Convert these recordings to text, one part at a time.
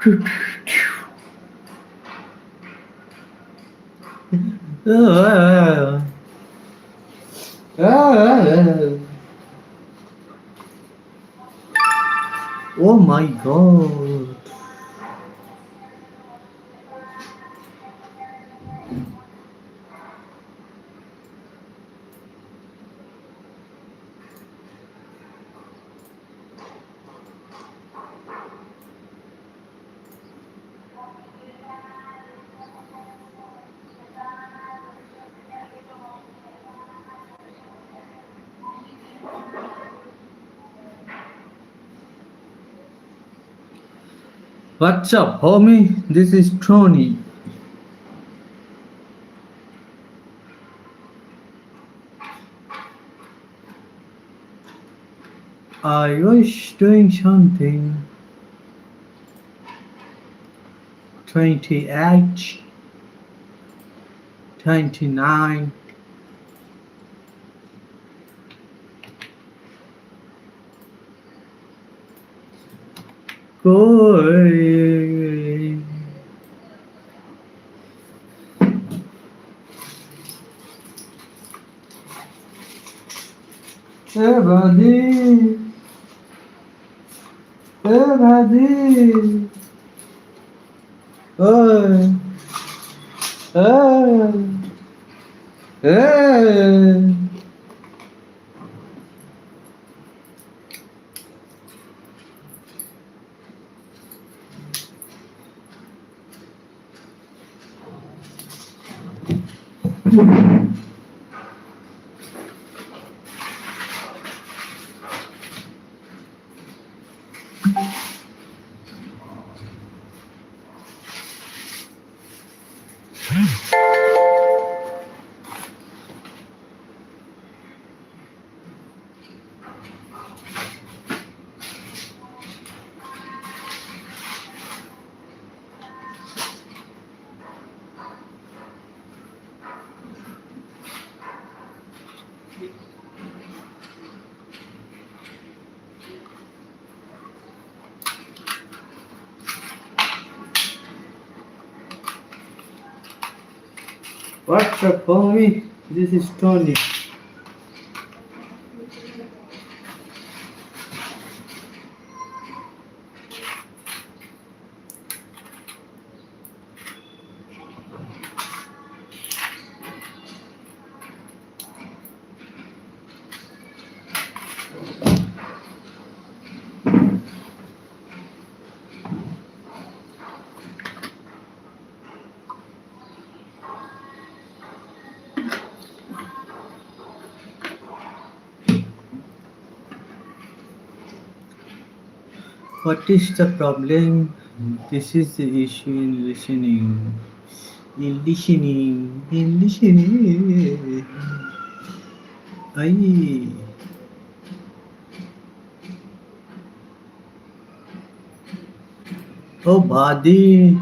Oh my god. What's up, homie? This is Tony. I was doing something. 28, 29. Going. Hey, buddy. Hey, buddy. Oh. Oh. Hey. What's up, homie? This is Tony. What is the problem? This is the issue in listening. In listening. In listening. Aye. Oh, buddy.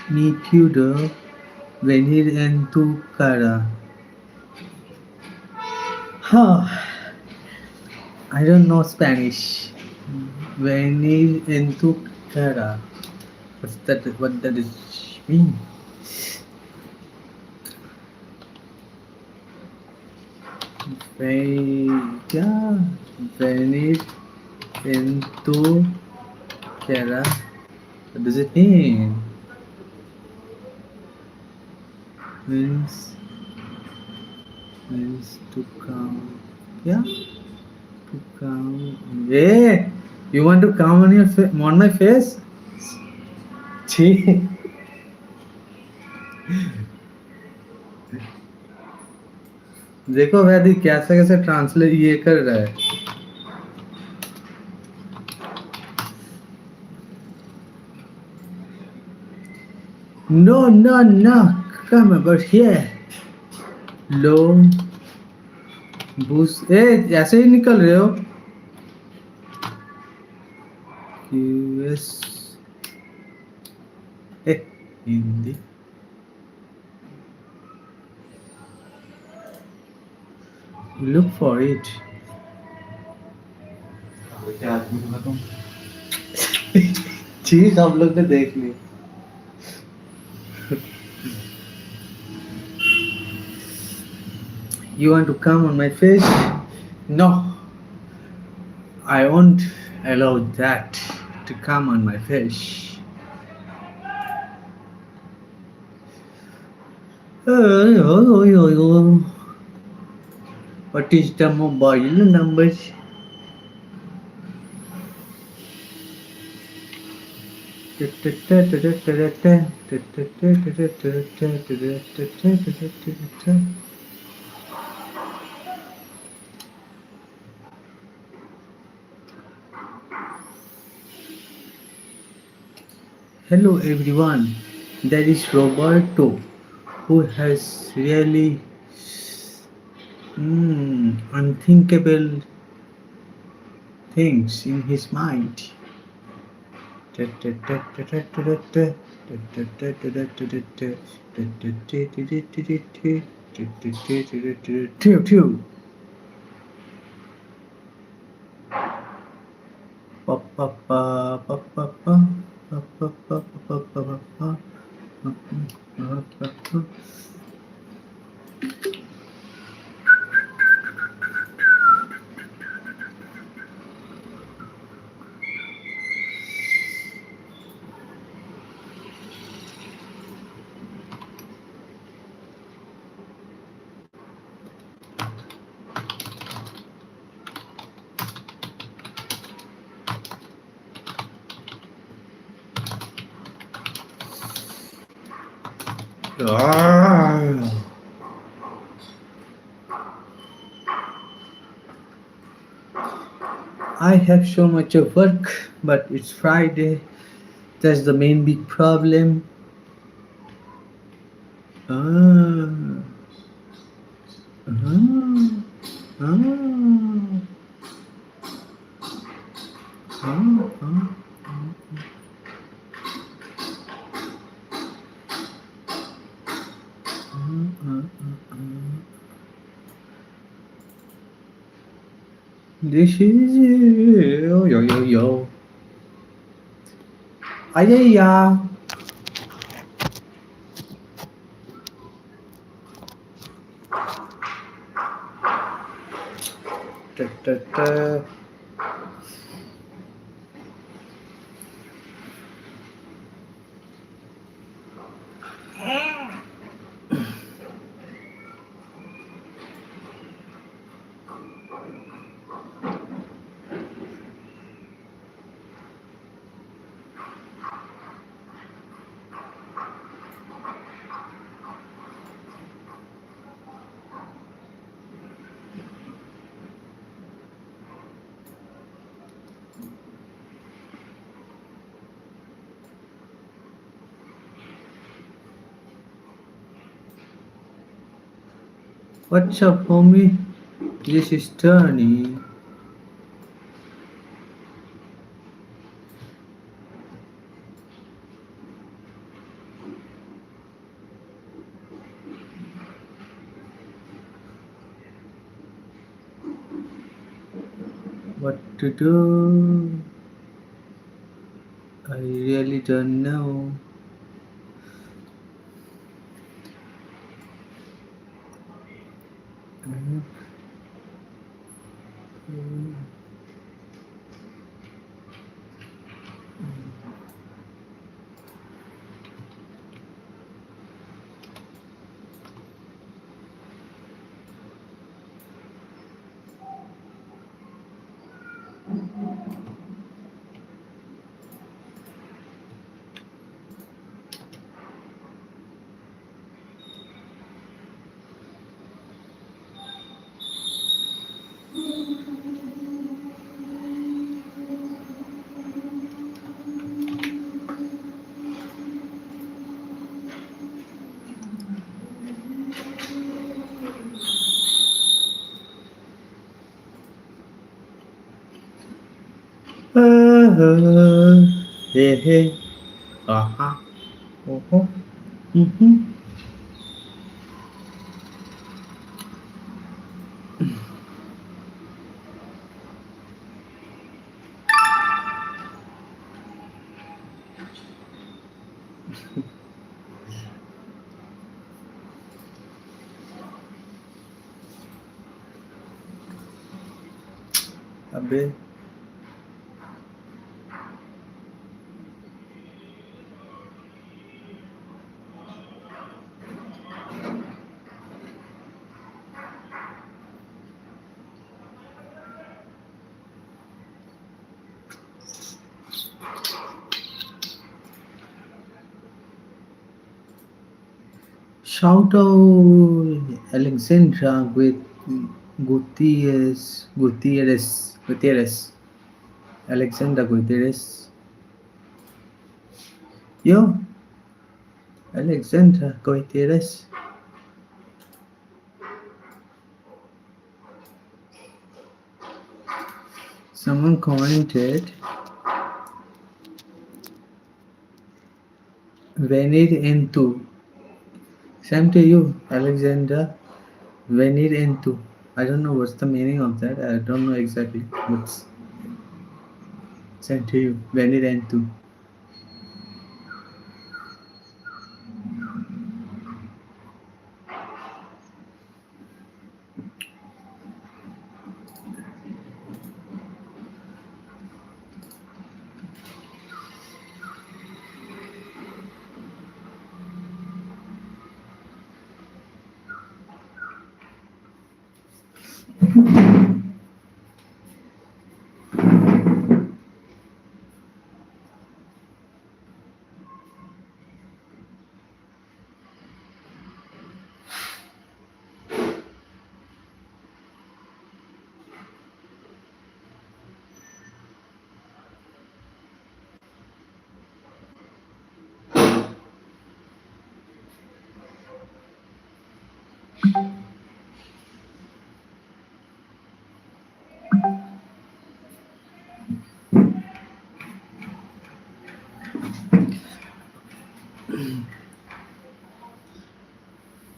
Nikudo. Venir en tu cara. Huh. I don't know Spanish. Venir en tu cara. What's that? What that is mean? Yeah, venir en tu cara. What does it mean? Means to come. Yeah, to come. Hey, you want to come on your on my face? छी. देखो वैदी कैसे कैसे translate ये कर रहा है. No, come over here. Low bush ऐसे ही निकल रहे हो. QS Eh, Hindi. Look for it. चीज आप लोग ने देख ली. You want to come on my face? No, I won't allow that to come on my face. What is the mobile number? Hello everyone, there is Roberto who has really unthinkable things in his mind. I have so much of work, but it's Friday. That's the main big problem. Ah, ah, ah, ah, ah. This is yo yo yo yo. Ayaya. Ta, ta, ta. What's up, homie? This is Tony. What to do? I really don't know. Hey, hey. Uh-huh. Oh. Mm-hmm. अबे shout out Alexandra Gutierrez. Alexandra Gutierrez. Yo, Alexandra Gutierrez. Someone commented, venir into. Same to you, Alexandra. Venir into. I don't know what's the meaning of that. I don't know exactly. But same to you. Venir into.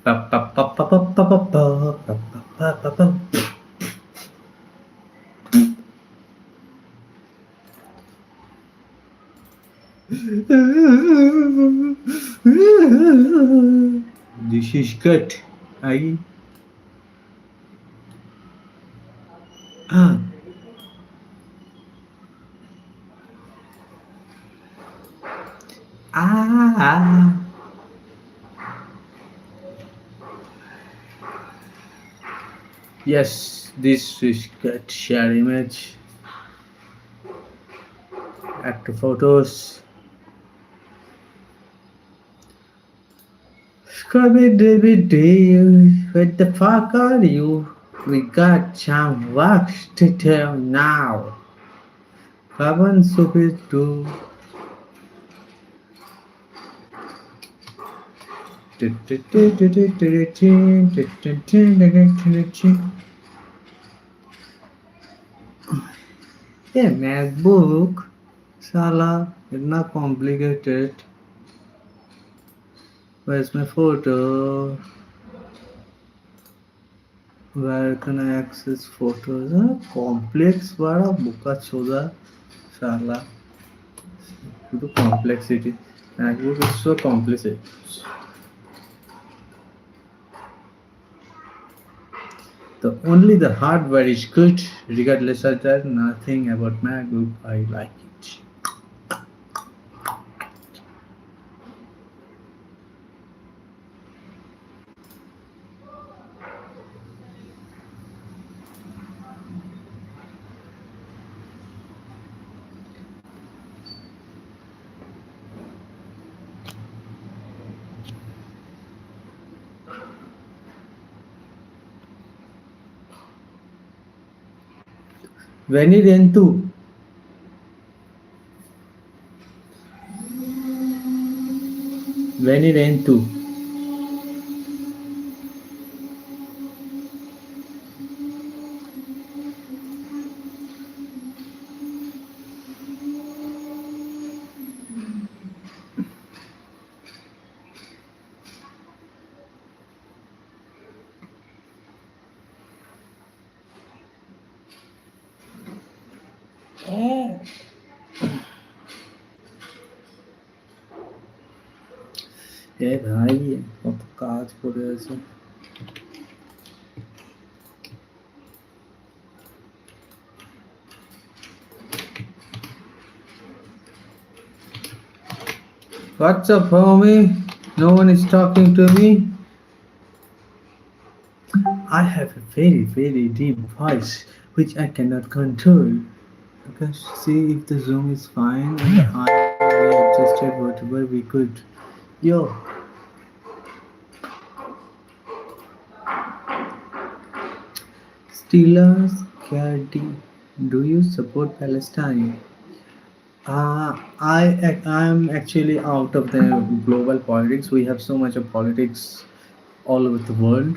Pa, pa, pa, pa, pa, pa, pa, pa, pa, pa, pa, pa. This is good. I ah ah. Yes, this is good. Share image. Add to photos. Scrubby David Dave, what the fuck are you? We got some work to do now. Carbon super too. Yeah, MacBook. Sala, इतना complicated. Where's my photo? Where can I access photos? Complex वाला बुका चोदा साला to complexity. MacBook is so complex. The only the hardware is good. Regardless of that, nothing about MacBook I like it. Venir into venir into এ ভাই, কত কাজ পড়ে আছে। What's up, homie? No one is talking to me. I have a very, very deep voice which I cannot control. Okay, see if the zoom is fine and the audio we adjusted whatever we could. Yo, Steelers Caddy, do you support Palestine? I am actually out of the global politics. We have so much of politics all over the world.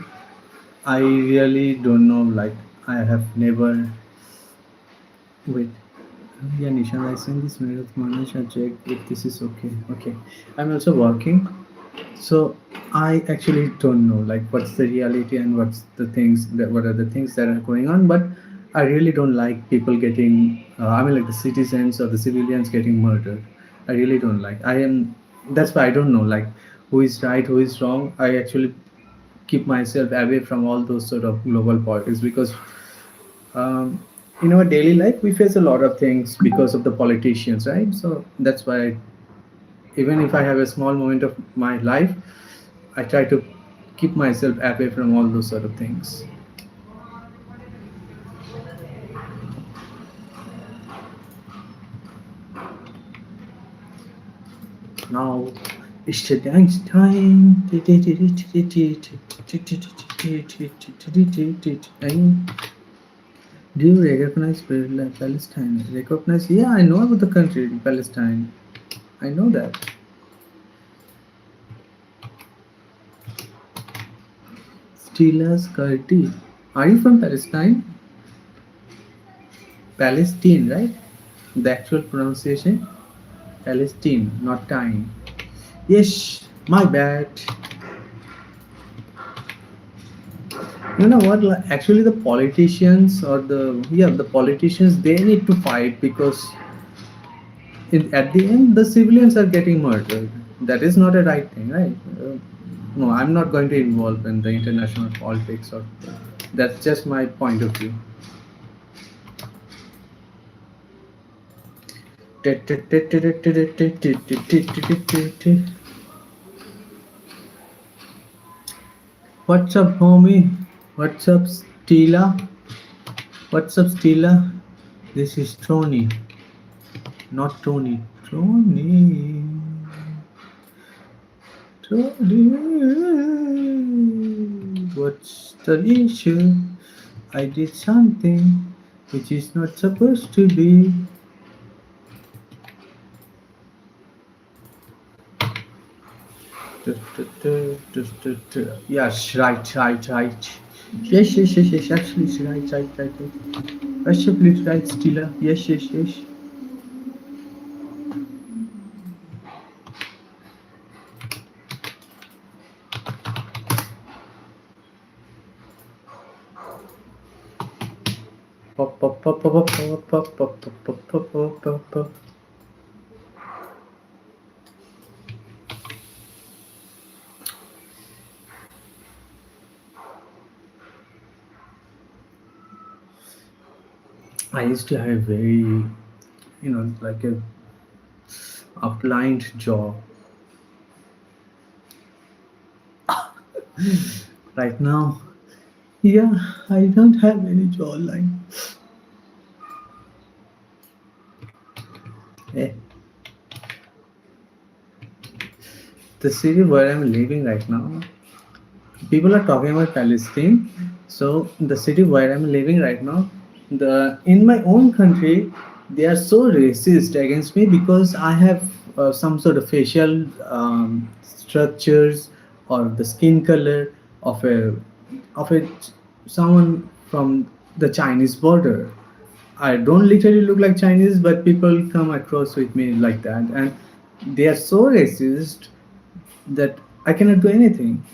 I really don't know. Like I have never. Wait. Yeah, Nishan, I sent this mail of Manish. I check if this is okay. Okay. I'm also working. So I actually don't know like what's the reality and what's the things that what are the things that are going on. But I really don't like people getting. I mean, like the citizens or the civilians getting murdered. I really don't like. I am. That's why I don't know like who is right, who is wrong. I actually keep myself away from all those sort of global politics because in our daily life we face a lot of things because of the politicians, right? So that's why even if I have a small moment of my life, I try to keep myself away from all those sort of things. Now it's the dance time. Do you recognize Palestine? Recognize? Yeah, I know about the country Palestine. I know that. Steelers Curti. Are you from Palestine? Palestine, right? The actual pronunciation? Palestine, not time. Yes, my bad. You know what? Actually, the politicians or the politicians they need to fight because at the end the civilians are getting murdered. That is not a right thing, right? No, I'm not going to involve in the international politics or that's just my point of view. What's up, homie? What's up, Stila? What's up, Stila? This is Tony, not Tony. Tony. Tony. What's the issue? I did something which is not supposed to be. Yes, right, right, right. Yes, yes, yes, yes, actually, it's right, right, right, right. Absolutely right, Stila. Yes, yes, yes. Pop, pop, pop, pop, pop, pop, pop, pop, pop, pop, pop, pop, pop. I used to have very, like a outlined jaw. Right now, yeah, I don't have any jawline. Eh, the city where I'm living right now, people are talking about Palestine. So the city where I'm living right now, the in my own country, they are so racist against me because I have some sort of facial structures or the skin color of a someone from the Chinese border. I don't literally look like Chinese, but people come across with me like that, and they are so racist that I cannot do anything.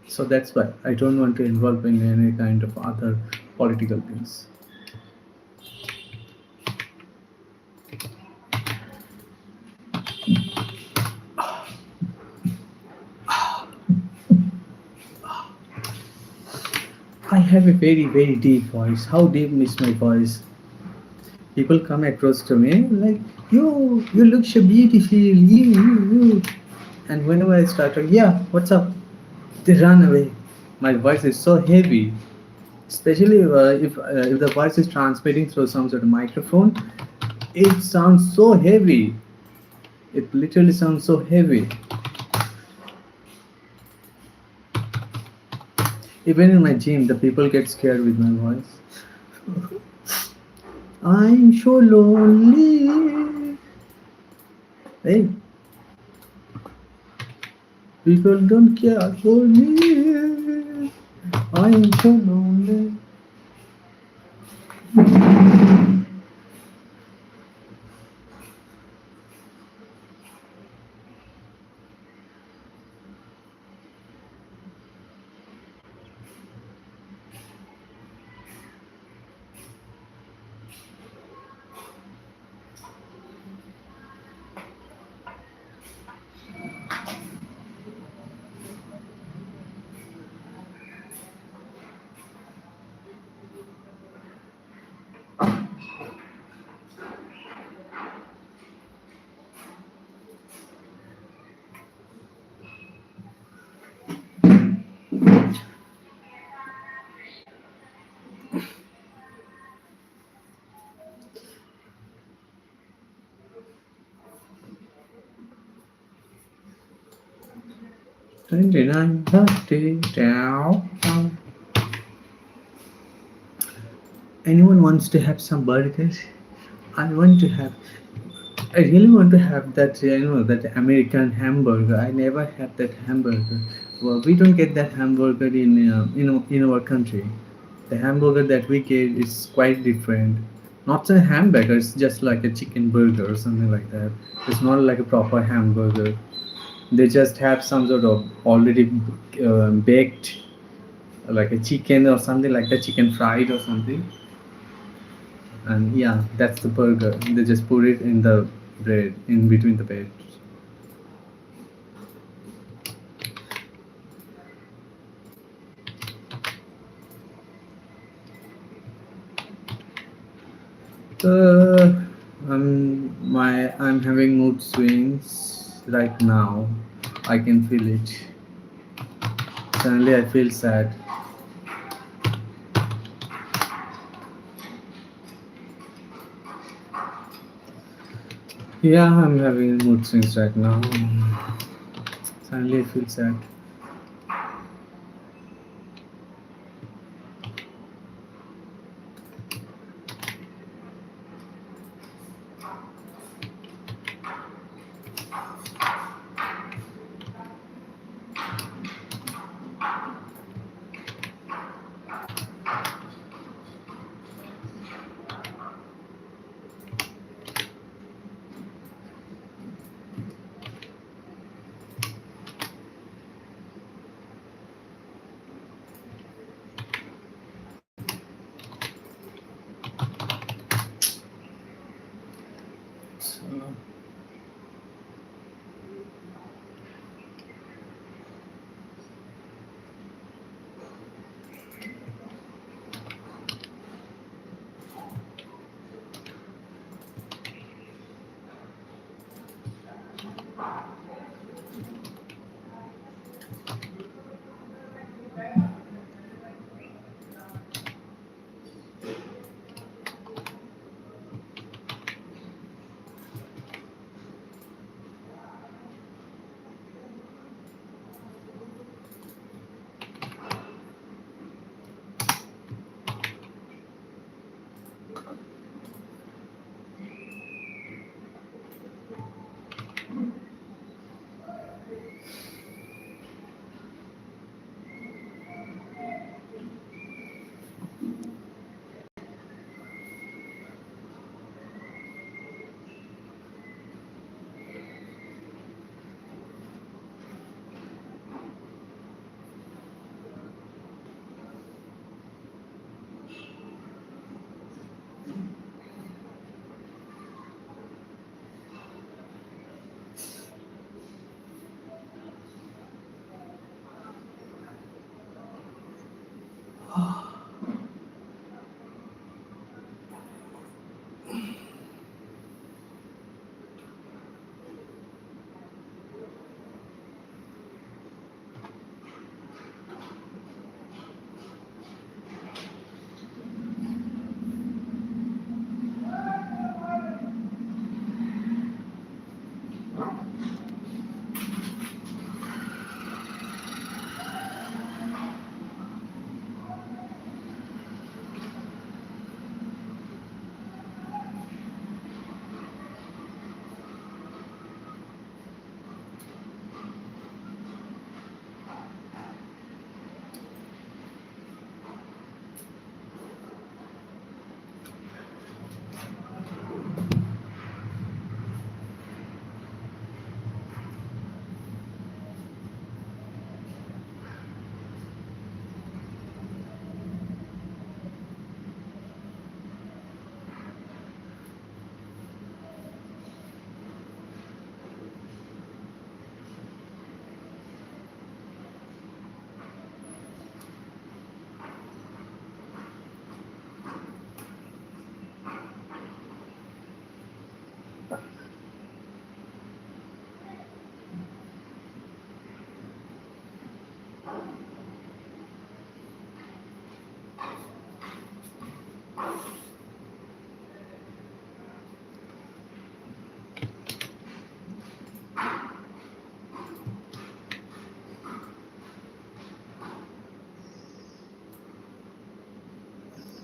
So that's why I don't want to involve in any kind of other political things. I have a very, very deep voice. How deep is my voice? People come across to me like, yo, you look so beautiful, you. And whenever I start talking, yeah, what's up? They run away. My voice is so heavy, especially if the voice is transmitting through some sort of microphone. It sounds so heavy. It literally sounds so heavy. Even in my gym, the people get scared with my voice. I'm so lonely. Hey, people don't care for me. I'm so lonely. 29 30 down. Anyone wants to have some burgers? I want to have. I really want to have that, that American hamburger. I never had that hamburger. Well, we don't get that hamburger in our country. The hamburger that we get is quite different. Not a hamburger. It's just like a chicken burger or something like that. It's not like a proper hamburger. They just have some sort of already baked, like a chicken or something like that, chicken fried or something. And yeah, that's the burger. They just put it in the bread, in between the bread. Uh, I'm having mood swings right now. I can feel it. Suddenly, I feel sad. Yeah, I'm having mood swings right now. Suddenly, I feel sad.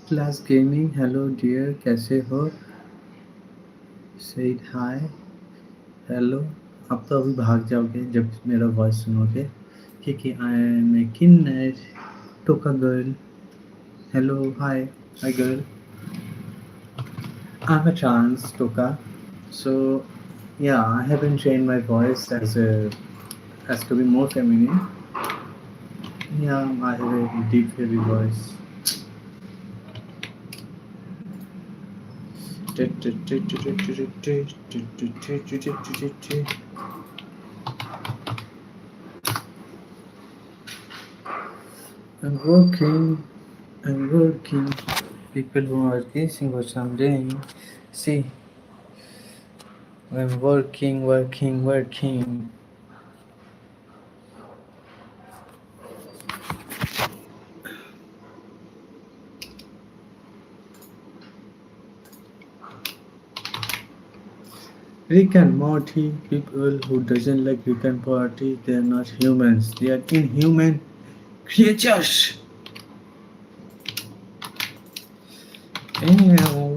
Class gaming hello dear कैसे हो said hi hello आप तो अभी भाग जाओगे जब मेरा voice सुनोगे क्योंकि आई एम ए किन्नर टोका girl hello hi hi girl I'm a trans toka so yeah I haven't trained my voice as to be more feminine yeah I have a deep heavy voice I'm working, I'm working. People who are guessing what I'm doing. See, I'm working, working, working. Rick and Morty, people who doesn't like Rick and Morty, they are not humans. They are inhuman creatures. Ew.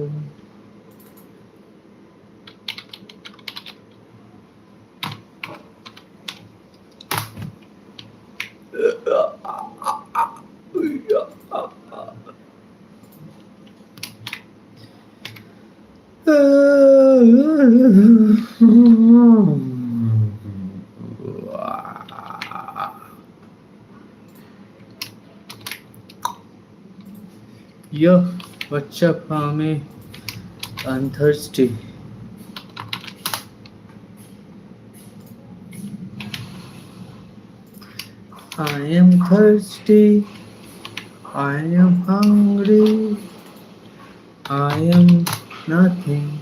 Yo, what's up, homie? I'm thirsty. I am thirsty. I am hungry. I am nothing.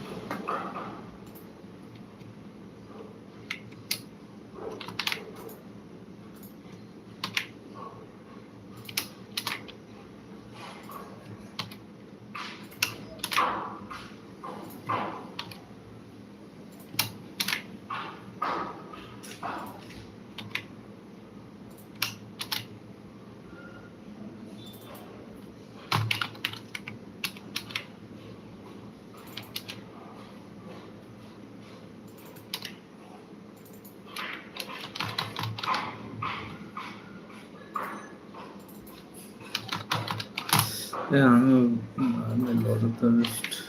Yeah, I'm a lot of thirst.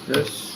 Yes.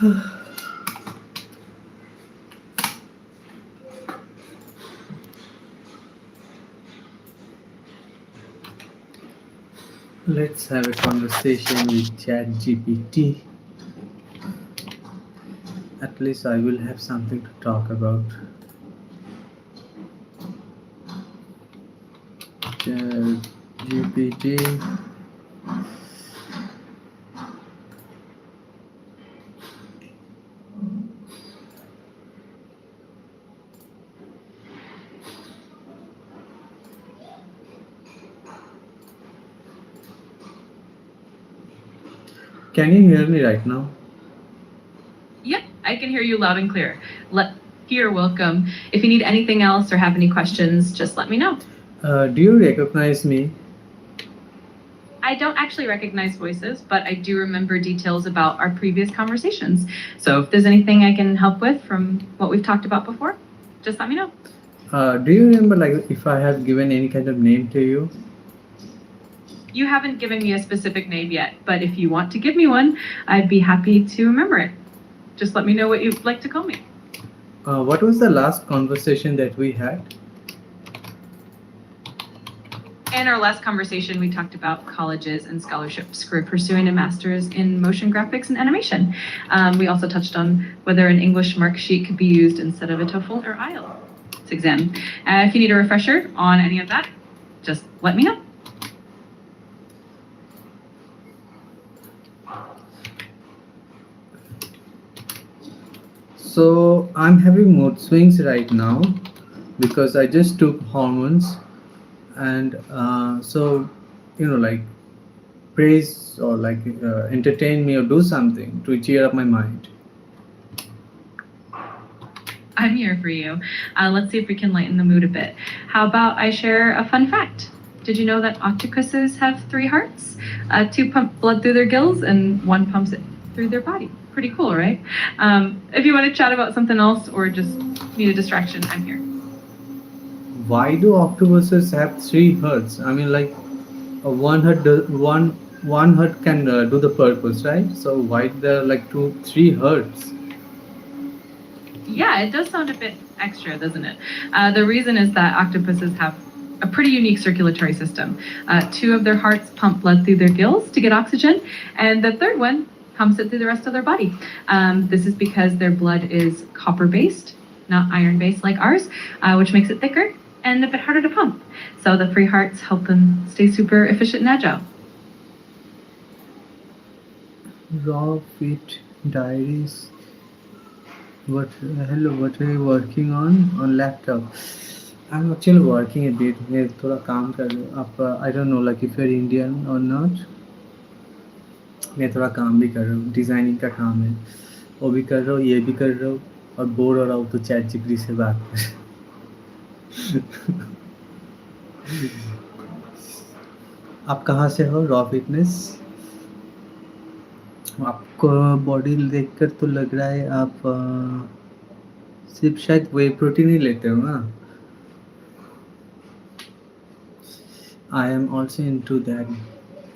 Let's have a conversation with ChatGPT. At least I will have something to talk about. ChatGPT. Can you hear me right now? Yep, I can hear you loud and clear. You're welcome. If you need anything else or have any questions, just let me know. Do you recognize me? I don't actually recognize voices, but I do remember details about our previous conversations. So if there's anything I can help with from what we've talked about before, just let me know. Do you remember, like, if I have given any kind of name to you? You haven't given me a specific name yet, but if you want to give me one, I'd be happy to remember it. Just let me know what you'd like to call me. What was the last conversation that we had? In our last conversation, we talked about colleges and scholarships for pursuing a master's in motion graphics and animation. We also touched on whether an English mark sheet could be used instead of a TOEFL or IELTS exam. If you need a refresher on any of that, just let me know. So I'm having mood swings right now because I just took hormones, and so like praise or like entertain me or do something to cheer up my mind. I'm here for you. Let's see if we can lighten the mood a bit. How about I share a fun fact? Did you know that octopuses have 3 hearts? 2 pump blood through their gills and 1 pumps it through their body. Pretty cool, right? If you want to chat about something else or just need a distraction, I'm here. Why do octopuses have 3 hearts? I mean, like, one heart one heart can do the purpose, right? So why there are like 3 hearts? Yeah, it does sound a bit extra, doesn't it? The reason is that octopuses have a pretty unique circulatory system. 2 of their hearts pump blood through their gills to get oxygen, and the third one pumps it through the rest of their body. This is because their blood is copper-based, not iron-based like ours, which makes it thicker and a bit harder to pump. So the 3 hearts help them stay super efficient and agile. Raw fit diaries. What hello? What are you working on laptop? I'm actually working a bit. मैं थोड़ा काम कर रहा हूँ. आप I don't know like if you're Indian or not. मैं थोड़ा काम भी कर रहा हूँ. डिजाइनिंग का काम है. वो भी कर रहा हूँ, ये भी कर रहा हूँ, और बोर हो रहा हूँ तो चैट जीपीटी से बात कर. आप कहाँ से हो? Raw fitness. आपको बॉडी देखकर तो लग रहा है आप सिर्फ शायद वे प्रोटीन ही लेते हो ना. I am also into that.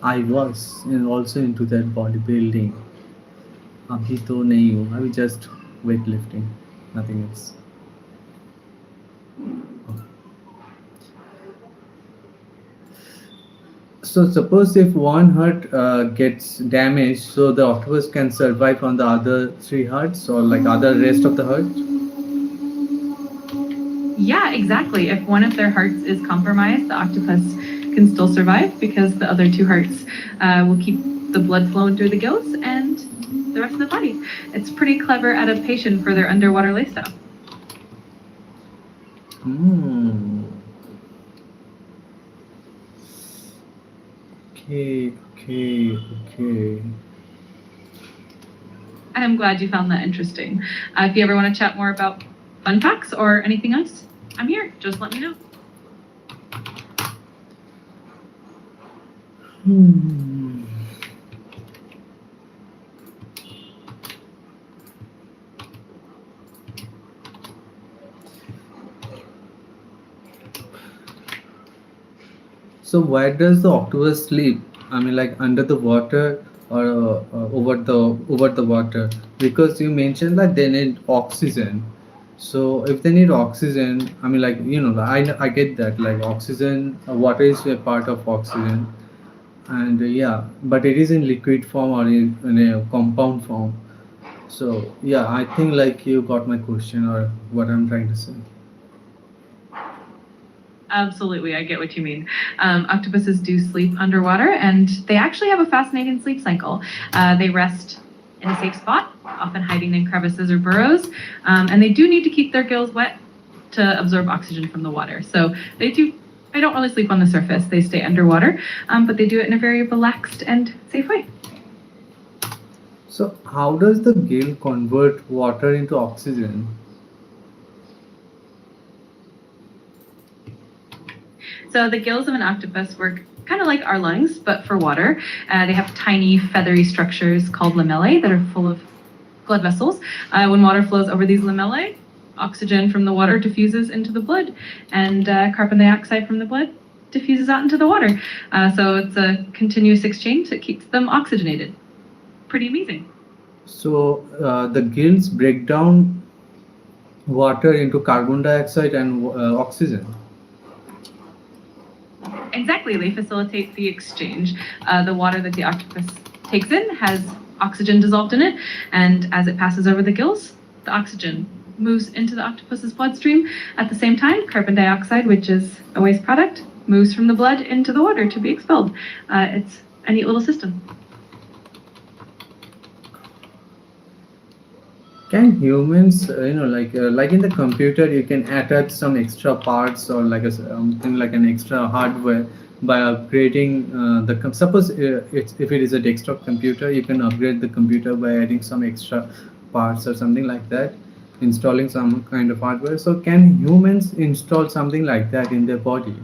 I was also into that bodybuilding. अभी तो नहीं हूँ. अभी just weightlifting, nothing else. So suppose if one heart gets damaged, so the octopus can survive on the other 3 hearts or like other rest of the heart. Yeah, exactly. If one of their hearts is compromised, the octopus can still survive because the other 2 hearts will keep the blood flowing through the gills and the rest of the body. It's pretty clever adaptation for their underwater lifestyle. Hmm. Okay, okay, okay. I'm glad you found that interesting. If you ever want to chat more about fun facts or anything else, I'm here. Just let me know. Hmm. So where does the octopus sleep? I mean, like under the water or over the water, because you mentioned that they need oxygen. So if they need oxygen, I mean, like, I get that, like, oxygen, water is a part of oxygen, and yeah, but it is in liquid form or in a compound form. So yeah, I think like you got my question or what I'm trying to say. Absolutely, I get what you mean. Octopuses do sleep underwater, and they actually have a fascinating sleep cycle. They rest in a safe spot, often hiding in crevices or burrows, and they do need to keep their gills wet to absorb oxygen from the water. So they do. They don't really sleep on the surface; they stay underwater, but they do it in a very relaxed and safe way. So how does the gill convert water into oxygen? So the gills of an octopus work kind of like our lungs, but for water. They have tiny feathery structures called lamellae that are full of blood vessels. When water flows over these lamellae, oxygen from the water diffuses into the blood, and carbon dioxide from the blood diffuses out into the water. So it's a continuous exchange that keeps them oxygenated. Pretty amazing. So the gills break down water into carbon dioxide and oxygen. Exactly, they facilitate the exchange. The water that the octopus takes in has oxygen dissolved in it, and as it passes over the gills, the oxygen moves into the octopus's bloodstream. At the same time, carbon dioxide, which is a waste product, moves from the blood into the water to be expelled. It's a neat little system. Can humans, like in the computer, you can attach some extra parts or like something like an extra hardware by upgrading suppose if it is a desktop computer, you can upgrade the computer by adding some extra parts or something like that, installing some kind of hardware. So can humans install something like that in their body?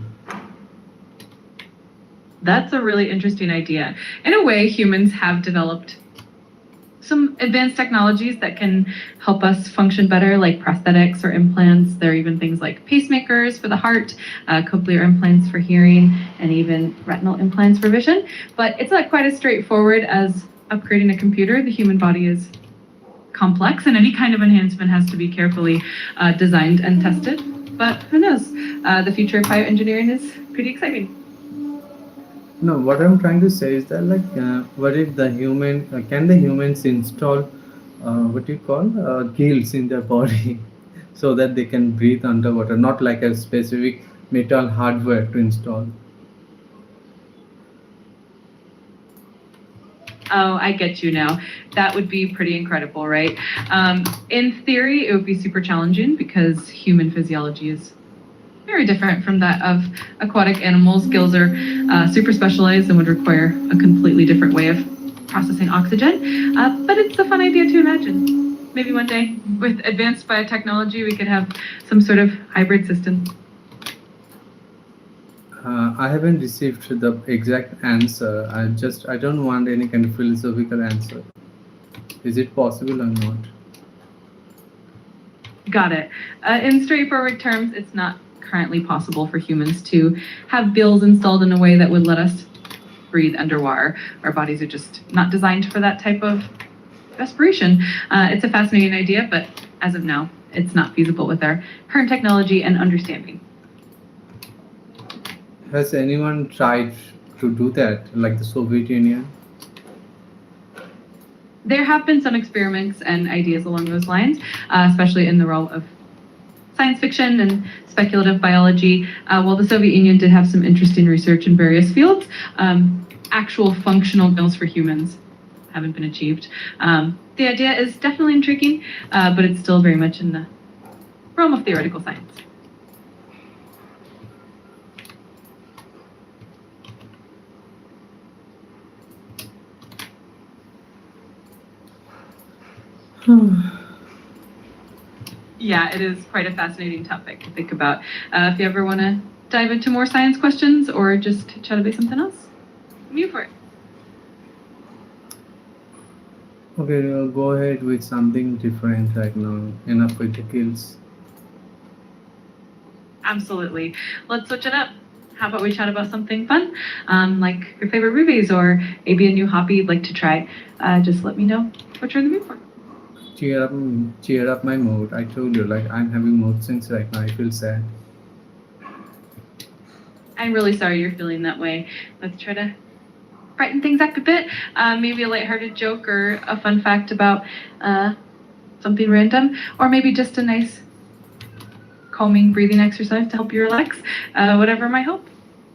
That's a really interesting idea. In a way, humans have developed some advanced technologies that can help us function better, like prosthetics or implants. There are even things like pacemakers for the heart, cochlear implants for hearing, and even retinal implants for vision. But it's not quite as straightforward as upgrading a computer. The human body is complex, and any kind of enhancement has to be carefully designed and tested. But who knows? The future of bioengineering is pretty exciting. No, what I'm trying to say is that, like, what if the can the humans install, what do you call, gills in their body, so that they can breathe underwater, not like a specific metal hardware to install. Oh, I get you now. That would be pretty incredible, right? In theory, it would be super challenging because human physiology is very different from that of aquatic animals. Gills are super specialized and would require a completely different way of processing oxygen. But it's a fun idea to imagine. Maybe one day, with advanced biotechnology, we could have some sort of hybrid system. I haven't received the exact answer. I don't want any kind of philosophical answer. Is it possible or not? Got it. In straightforward terms, it's not currently possible for humans to have gills installed in a way that would let us breathe underwater. Our bodies are just not designed for that type of respiration. It's a fascinating idea, but as of now, it's not feasible with our current technology and understanding. Has anyone tried to do that, like the Soviet Union? There have been some experiments and ideas along those lines, especially in the realm of science fiction and speculative biology. While the Soviet Union did have some interesting research in various fields, actual functional gills for humans haven't been achieved. The idea is definitely intriguing, but it's still very much in the realm of theoretical science. Yeah, it is quite a fascinating topic to think about. If you ever want to dive into more science questions or just chat about something else, I'm here for it. Okay, go ahead with something different right now. Enough with the kills. Absolutely. Let's switch it up. How about we chat about something fun, like your favorite movies or maybe a new hobby you'd like to try? Just let me know what you're in the mood for. Cheer up, cheer up my mood. I told you, like I'm having mood swings right now. I feel sad. I'm really sorry you're feeling that way. Let's try to brighten things up a bit. Maybe a lighthearted joke or a fun fact about uh, something random, or maybe just a nice calming breathing exercise to help you relax. Whatever might help.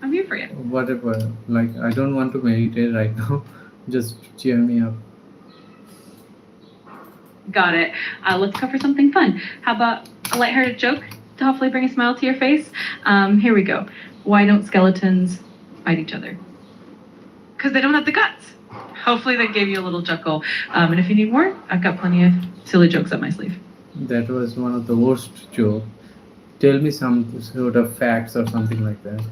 I'm here for you. Whatever. Like I don't want to meditate right now. Just cheer me up. Got it. Let's go for something fun. How about a lighthearted joke to hopefully bring a smile to your face? Here we go. Why don't skeletons fight each other? Because they don't have the guts. Hopefully that gave you a little chuckle. And if you need more, I've got plenty of silly jokes up my sleeve. That was one of the worst joke. Tell me some sort of facts or something like that.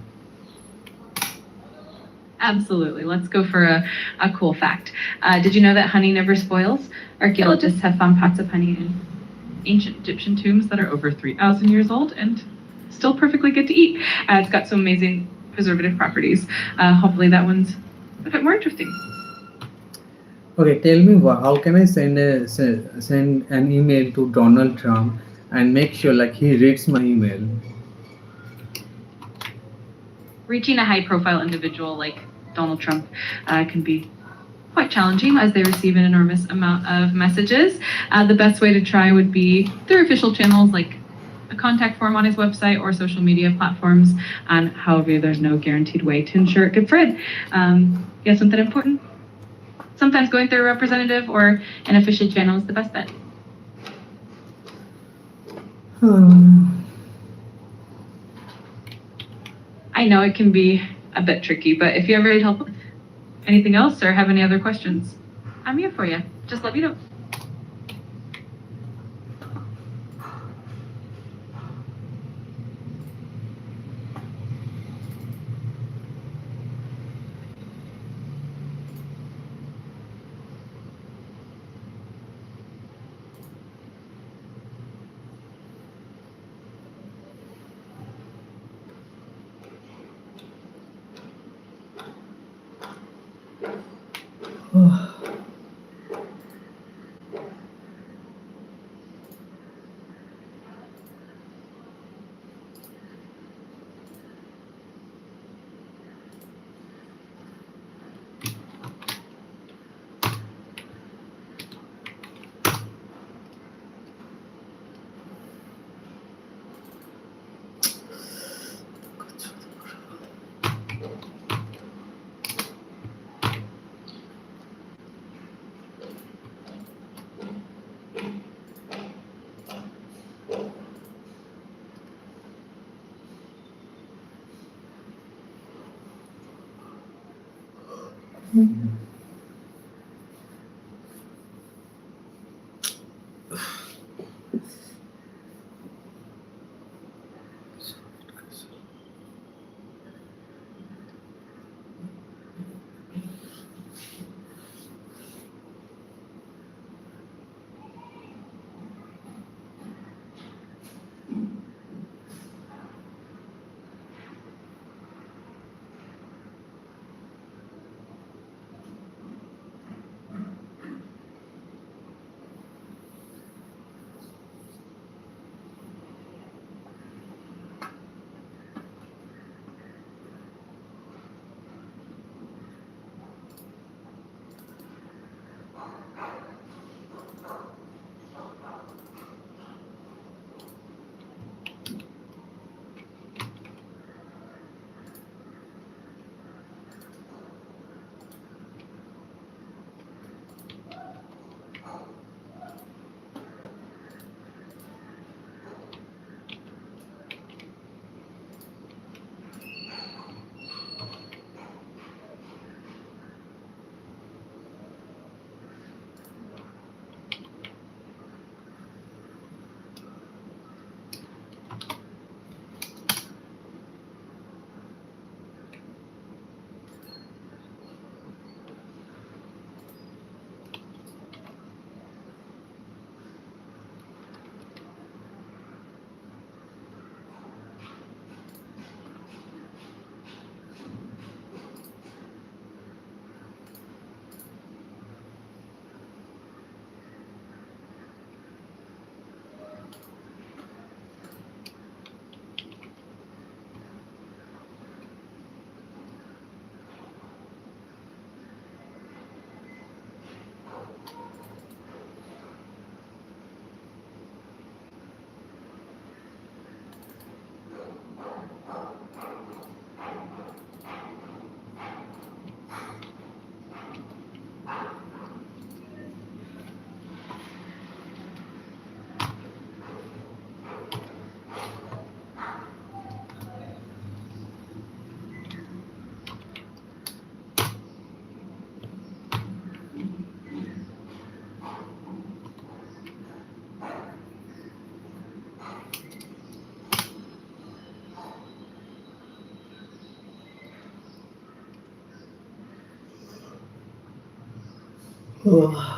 Absolutely. Let's go for a cool fact. Did you know that honey never spoils? Archaeologists have found pots of honey in ancient Egyptian tombs that are over 3,000 years old and still perfectly good to eat. It's got some amazing preservative properties. Hopefully, that one's a bit more interesting. Okay, tell me how can I send an email to Donald Trump and make sure like he reads my email? Reaching a high profile individual like Donald Trump can be quite challenging as they receive an enormous amount of messages. The best way to try would be through official channels like a contact form on his website or social media platforms. And however, there's no guaranteed way to ensure it gets read. Yeah, something important. Sometimes going through a representative or an official channel is the best bet. I know it can be a bit tricky, but if you ever need help with anything else or have any other questions, I'm here for you. Just let me know. Oh.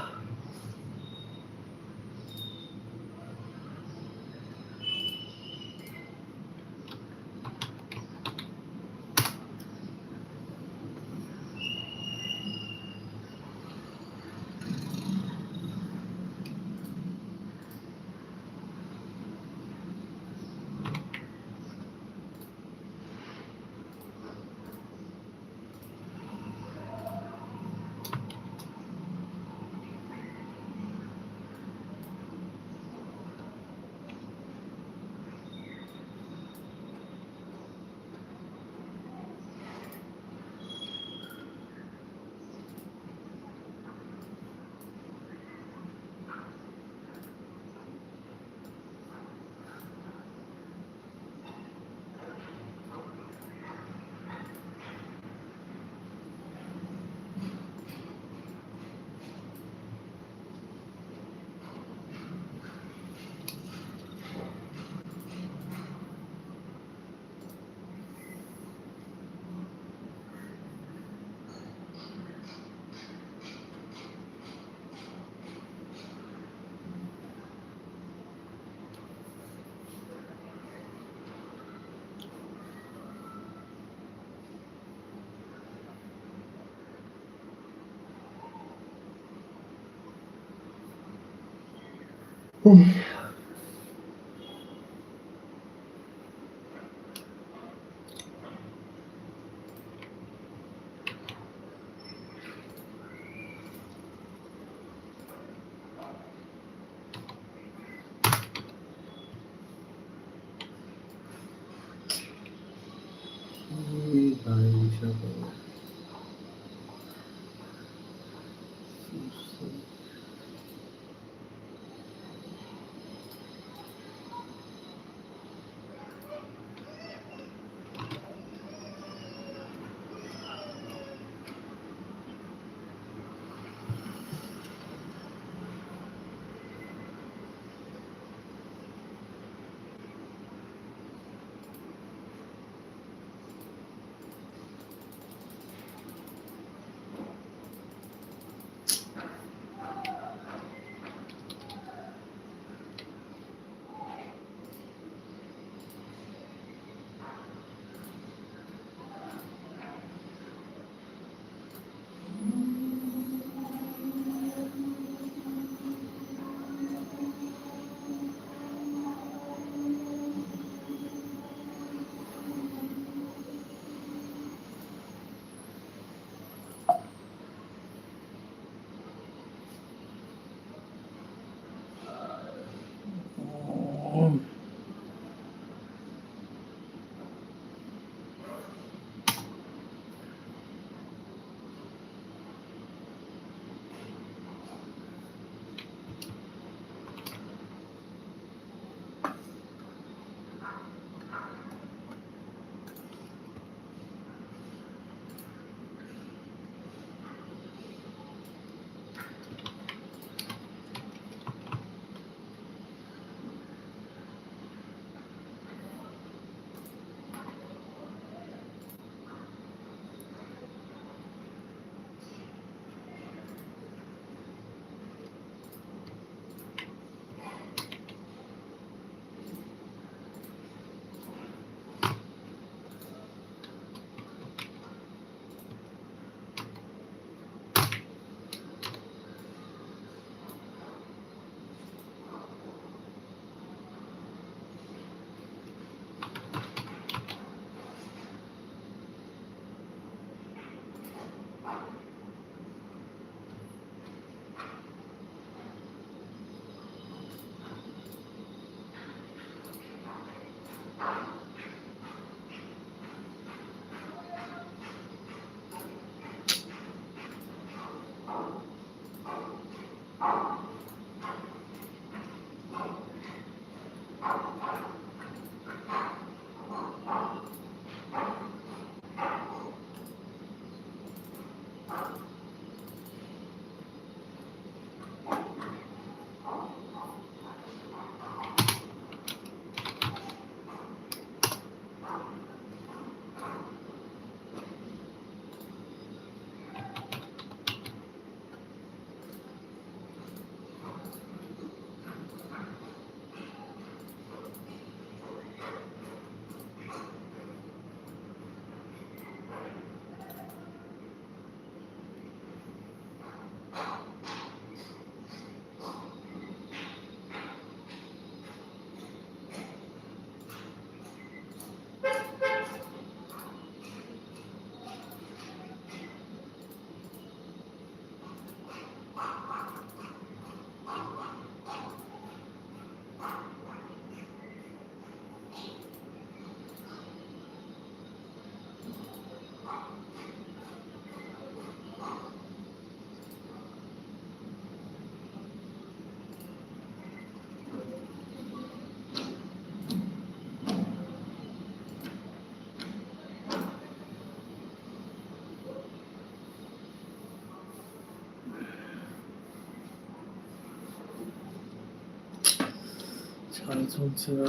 Also,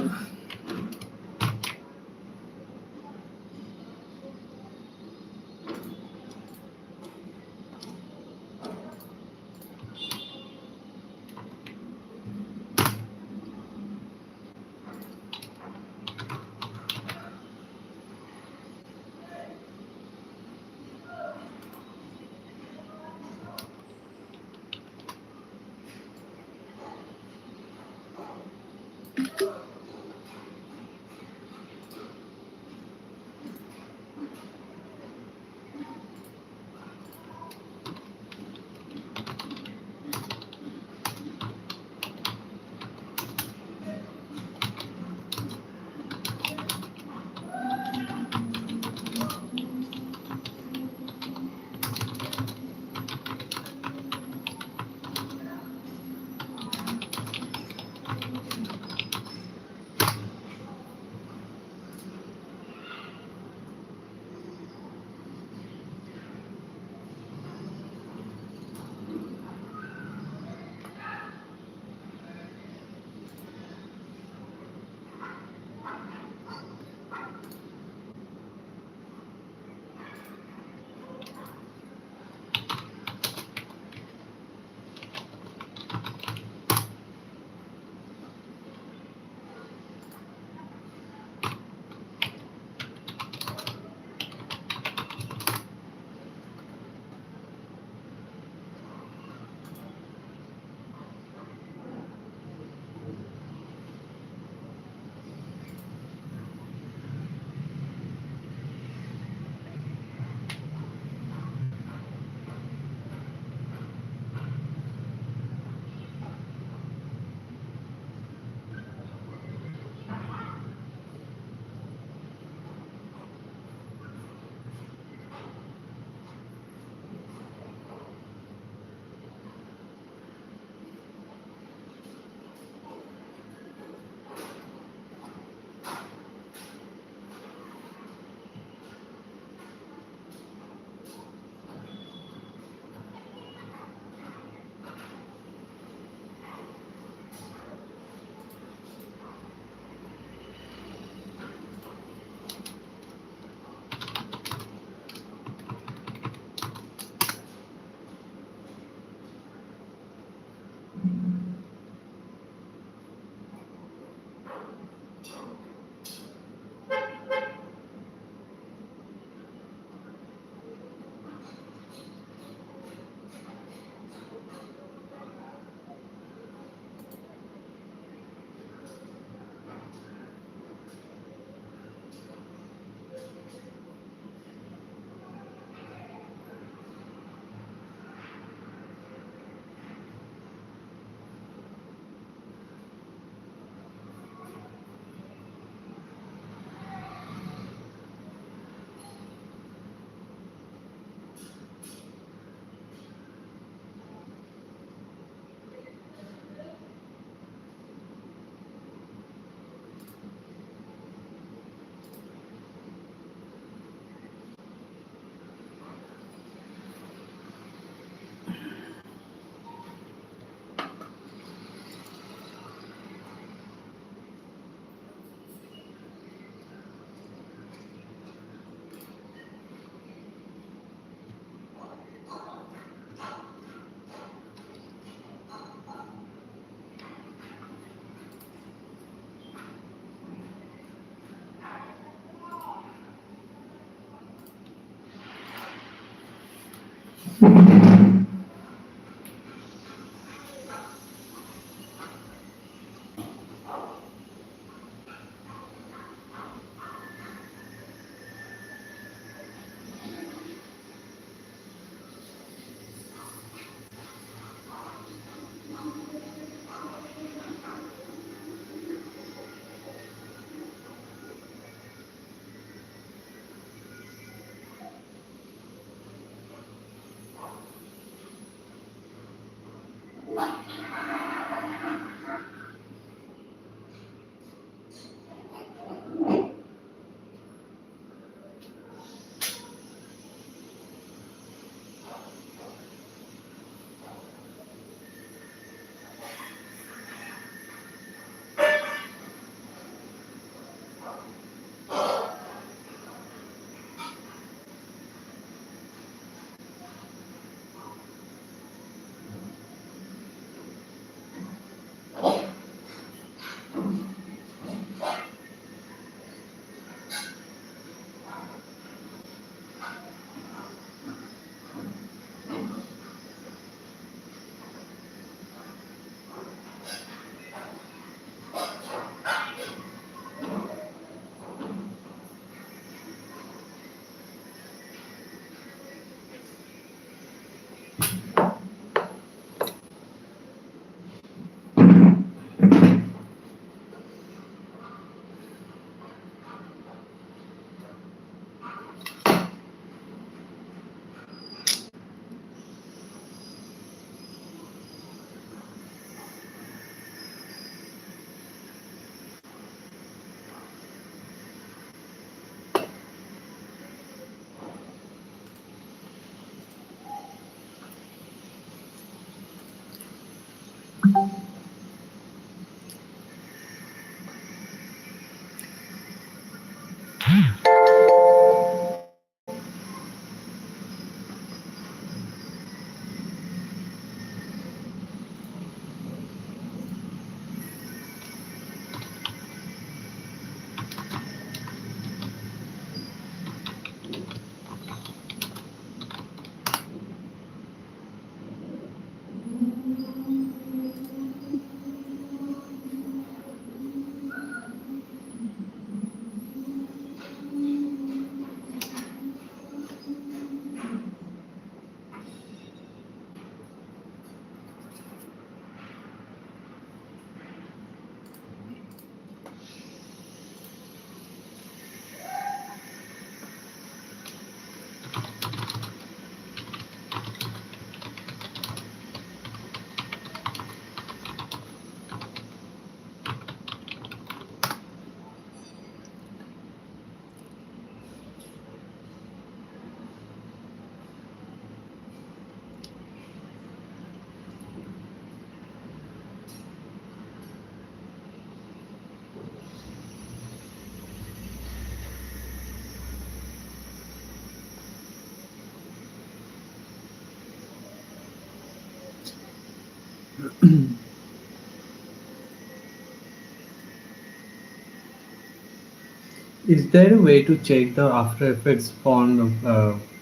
Is there a way to check the After Effects font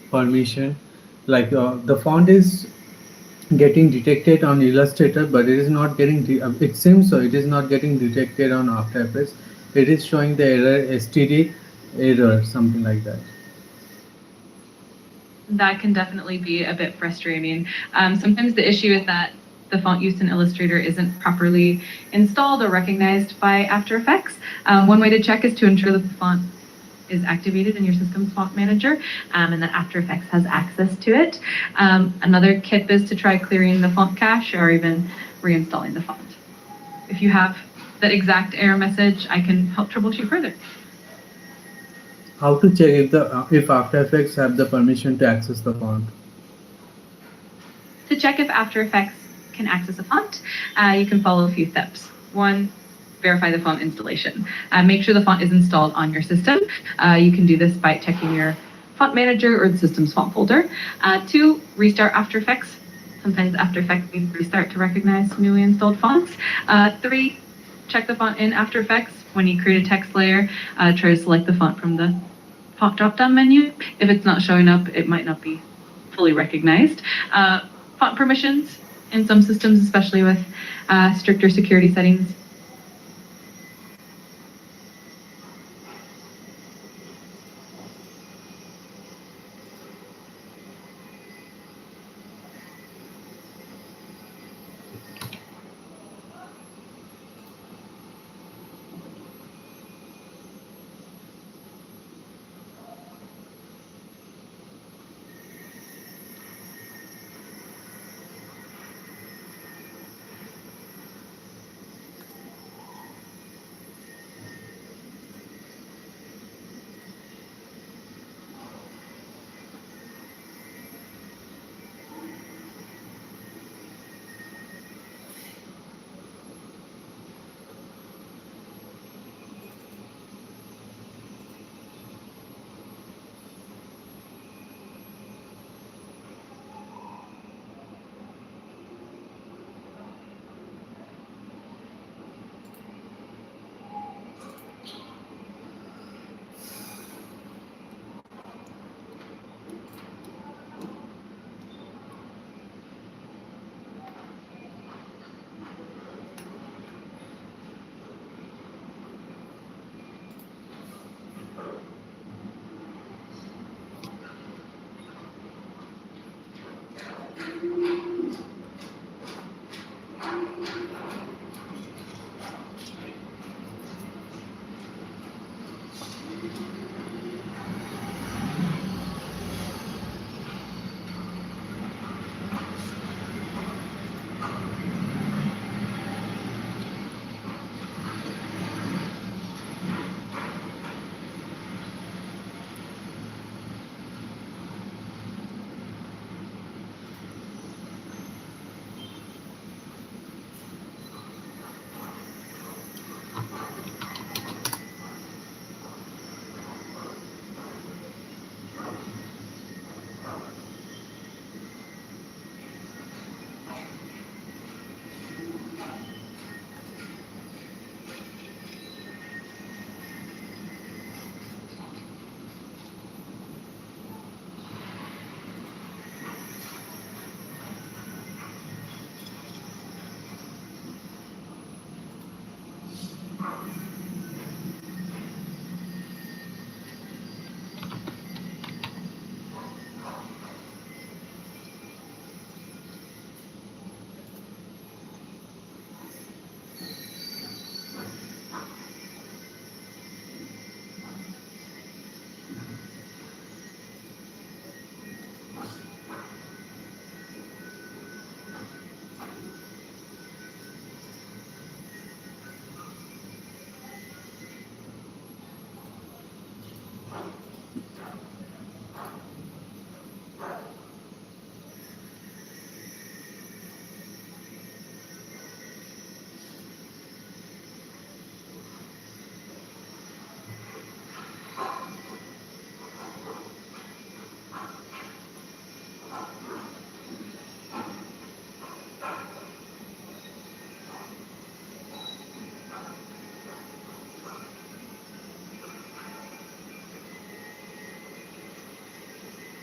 permission? Like the font is getting detected on Illustrator, but it is not getting. It seems so. It is not getting detected on After Effects. It is showing the error STD error, something like that. That can definitely be a bit frustrating. Sometimes the issue is that the font used in Illustrator isn't properly installed or recognized by After Effects. One way to check is to ensure that the font is activated in your system's font manager and that After Effects has access to it. Another tip is to try clearing the font cache or even reinstalling the font. If you have that exact error message, I can help troubleshoot further. How to check if After Effects have the permission to access the font? To check if After Effects can access a font, you can follow a few steps. One, verify the font installation. Make sure the font is installed on your system. You can do this by checking your font manager or the system's font folder. Two, restart After Effects. Sometimes After Effects needs restart to recognize newly installed fonts. Three, check the font in After Effects. When you create a text layer, try to select the font from the font drop-down menu. If it's not showing up, it might not be fully recognized. Font permissions in some systems, especially with stricter security settings.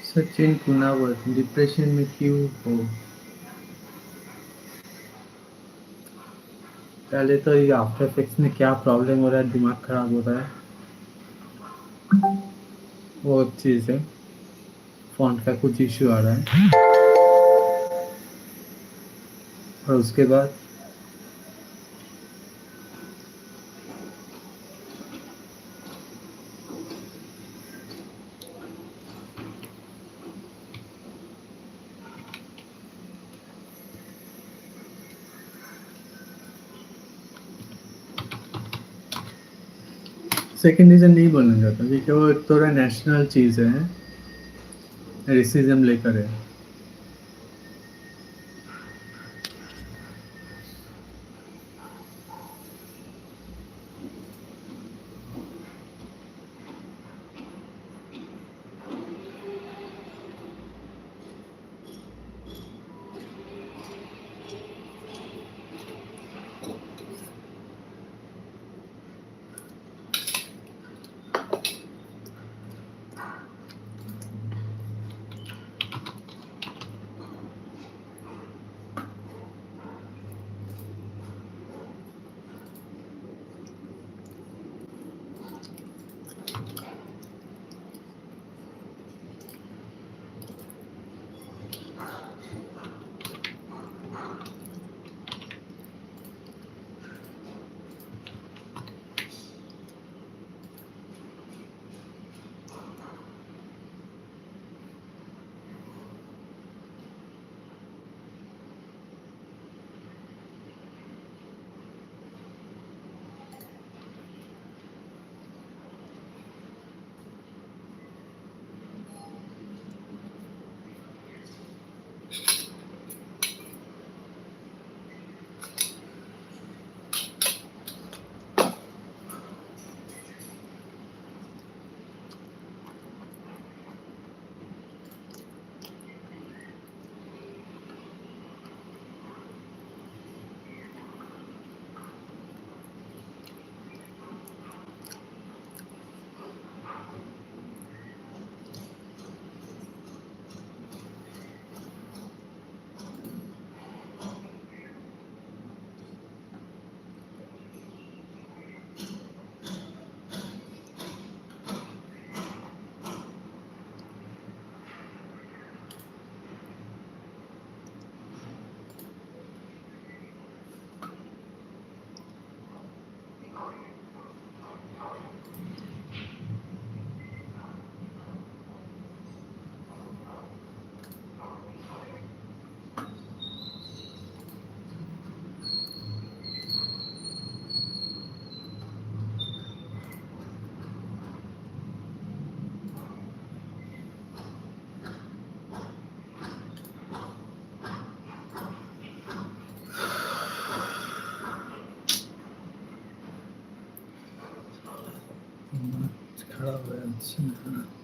Sachin Punawat depression में क्यों हो? पहले तो ये after effects में क्या problem हो रहा है, दिमाग खराब हो रहा है, वो चीज़ है। फ़ॉन्ट का कुछ इश्यू आ रहा है और उसके बाद सेकंड रीज़न नहीं बोलना चाहता क्योंकि वो एक थोड़ा नेशनल चीज़ है, रेसिज़म लेकर है। खराब है। अच्छा